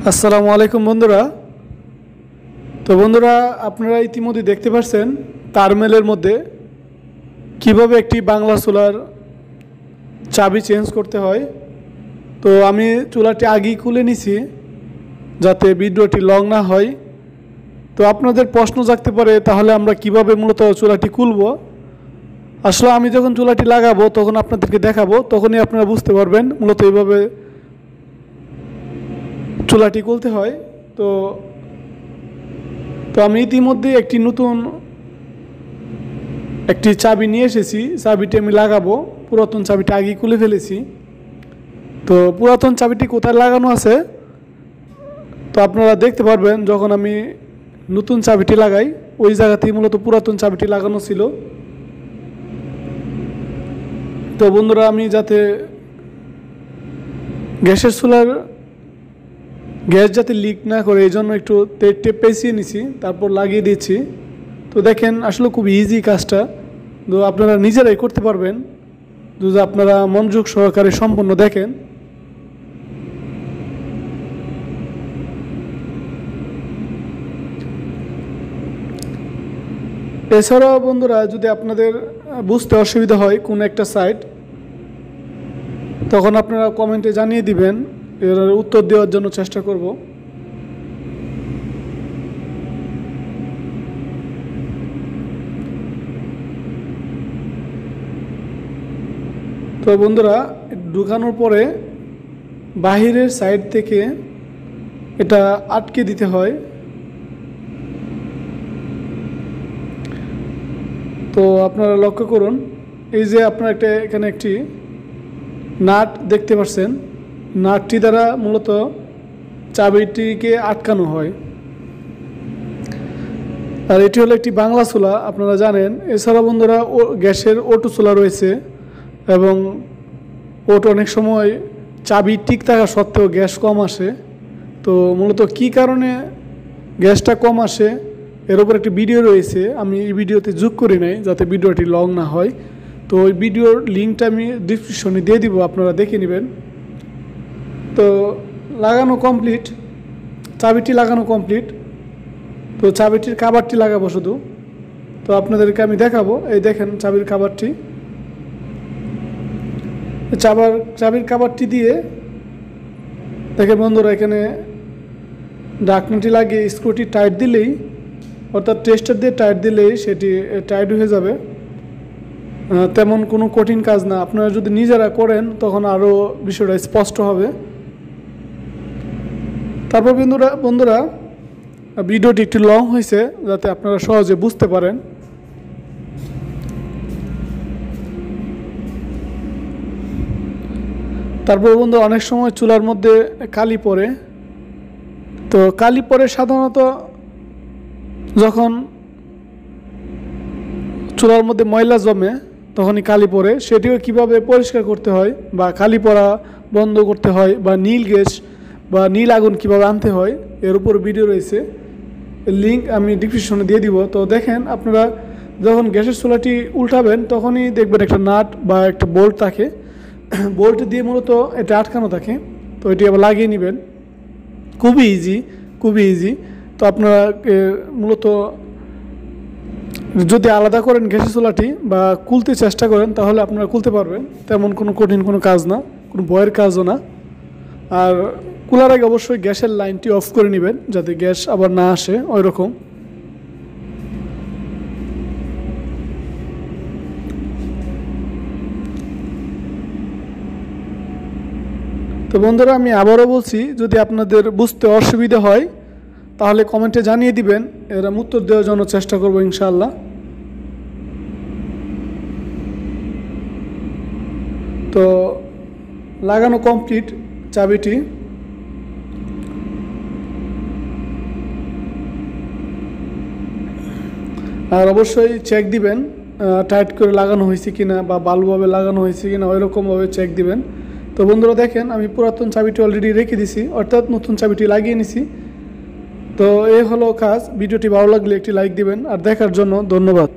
আসসালামু আলাইকুম বন্ধুরা। তো বন্ধুরা, আপনারা ইতিমধ্যে দেখতে পাচ্ছেন তারমেলের মধ্যে কিভাবে একটি বাংলা চুলার চাবি চেঞ্জ করতে হয়। তো আমি চুলাটি আগেই খুলে নিছি যাতে ভিডিওটি লং না হয়। তো আপনাদের প্রশ্ন জাগতে পারে তাহলে আমরা কিভাবে মূলত চুলাটি খুলব। আসলে আমি যখন চুলাটি লাগাবো তখন আপনাদেরকে দেখাবো, তখনই আপনারা বুঝতে পারবেন মূলত এইভাবে চুলাটি খুলতে হয়। তো আমি ইতিমধ্যে নতুন একটি চাবি নিয়ে এসেছি। চাবিটি আমি লাগাবো, পুরাতন চাবিটি আগেই খুলে ফেলেছি। তো পুরাতন চাবিটি কোথায় লাগানো আছে তো আপনারা দেখতে পারবেন যখন আমি নতুন চাবিটি লাগাই, ওই জায়গাতেই মূলত পুরাতন চাবিটি লাগানো ছিল। তো বন্ধুরা, আমি যাতে গ্যাসের চুলার গ্যাস যাতে লিক না করে এই জন্য একটু টেপ পেঁচিয়ে নিছি, তারপর লাগিয়ে দিচ্ছি। তো দেখেন আসলে খুব ইজি কাজটা, তো আপনারা নিজেরাই করতে পারবেন যদি আপনারা মনোযোগ সহকারে সম্পূর্ণ দেখেন। এছাড়াও বন্ধুরা, যদি আপনাদের বুঝতে অসুবিধা হয় কোন একটা সাইট, তখন আপনারা কমেন্টে জানিয়ে দিবেন, এর উত্তর দেওয়ার জন্য চেষ্টা করব। তো বন্ধুরা, ঢুকানোর পরে বাহিরের সাইড থেকে এটা আটকে দিতে হয়। তো আপনারা লক্ষ্য করুন, এই যে আপনারা এখানে একটি নাট দেখতে পাচ্ছেন, নাটটি দ্বারা মূলত চাবিটিকে আটকানো হয়। আর এটি হলো একটি বাংলা চুলা, আপনারা জানেন। এছাড়া বন্ধুরা, গ্যাসের ওটো চুলা রয়েছে, এবং ওটো অনেক সময় চাবি ঠিক থাকা সত্ত্বেও গ্যাস কম আসে। তো মূলত কি কারণে গ্যাসটা কম আসে এর উপর একটি ভিডিও রয়েছে, আমি এই ভিডিওতে যোগ করি নাই যাতে ভিডিওটি লং না হয়। তো ওই ভিডিওর লিঙ্কটা আমি ডিসক্রিপশনে দিয়ে দিব, আপনারা দেখে নেবেন। তো লাগানো কমপ্লিট, চাবিটি লাগানো কমপ্লিট। তো চাবিটির কাভারটি লাগাবো শুধু। তো আপনাদেরকে আমি দেখাবো, এই দেখেন চাবির কাভারটি। চাবির কাভারটি দিয়ে দেখেন বন্ধুরা, এখানে ঢাকনাটি লাগিয়ে স্ক্রুটি টাইট দিলেই, অর্থাৎ টেস্টার দিয়ে টাইট দিলেই সেটি টাইট হয়ে যাবে। তেমন কোনো কঠিন কাজ না, আপনারা যদি নিজেরা করেন তখন আরও বিষয়টা স্পষ্ট হবে। তারপর বন্ধুরা, ভিডিওটি একটু লং হয়েছে যাতে আপনারা সহজে বুঝতে পারেন। তারপর বন্ধু, অনেক সময় চুলার মধ্যে কালি পড়ে। তো কালি পড়ে সাধারণত যখন চুলার মধ্যে ময়লা জমে তখনই কালি পড়ে। সেটিও কিভাবে পরিষ্কার করতে হয় বা কালি পড়া বন্ধ করতে হয় বা নীল গ্যাস বা নীল আগুন কিভাবে আনতে হয় এর উপর ভিডিও রয়েছে, লিঙ্ক আমি ডিসক্রিপশনে দিয়ে দিব। তো দেখেন, আপনারা যখন গ্যাসের চুলাটি উল্টাবেন তখনই দেখবেন একটা নাট বা একটা বোল্ট থাকে, বোল্ট দিয়ে মূলত এটা আটকানো থাকে। তো এটি আবার লাগিয়ে নেবেন, খুবই ইজি। তো আপনারা মূলত যদি আলাদা করেন গ্যাসের চুলাটি বা খুলতে চেষ্টা করেন তাহলে আপনারা খুলতে পারবেন, তেমন কোনো কঠিন কোনো কাজ না, কোনো ভয়ের কাজও না। আর খোলার আগে অবশ্যই গ্যাসের লাইনটি অফ করে নেবেন যাতে গ্যাস আবার না আসে ওই রকম। তো বন্ধুরা, আমি আবারও বলছি, যদি আপনাদের বুঝতে অসুবিধা হয় তাহলে কমেন্টে জানিয়ে দিবেন, এর উত্তর দেওয়ার জন্য চেষ্টা করব ইনশাআল্লাহ। তো লাগানো কমপ্লিট চাবিটি। আর অবশ্যই চেক দিবেন টাইট করে লাগানো হয়েছে কিনা বা ভালোভাবে লাগানো হয়েছে কিনা, ওই রকমভাবে চেক দিবেন। তো বন্ধুরা দেখেন, আমি পুরাতন চাবিটি অলরেডি রেখে দিছি, অর্থাৎ নতুন চাবিটি লাগিয়ে নিছি। তো এই হলো কাজ। ভিডিওটি ভালো লাগলে একটি লাইক দিবেন, আর দেখার জন্য ধন্যবাদ।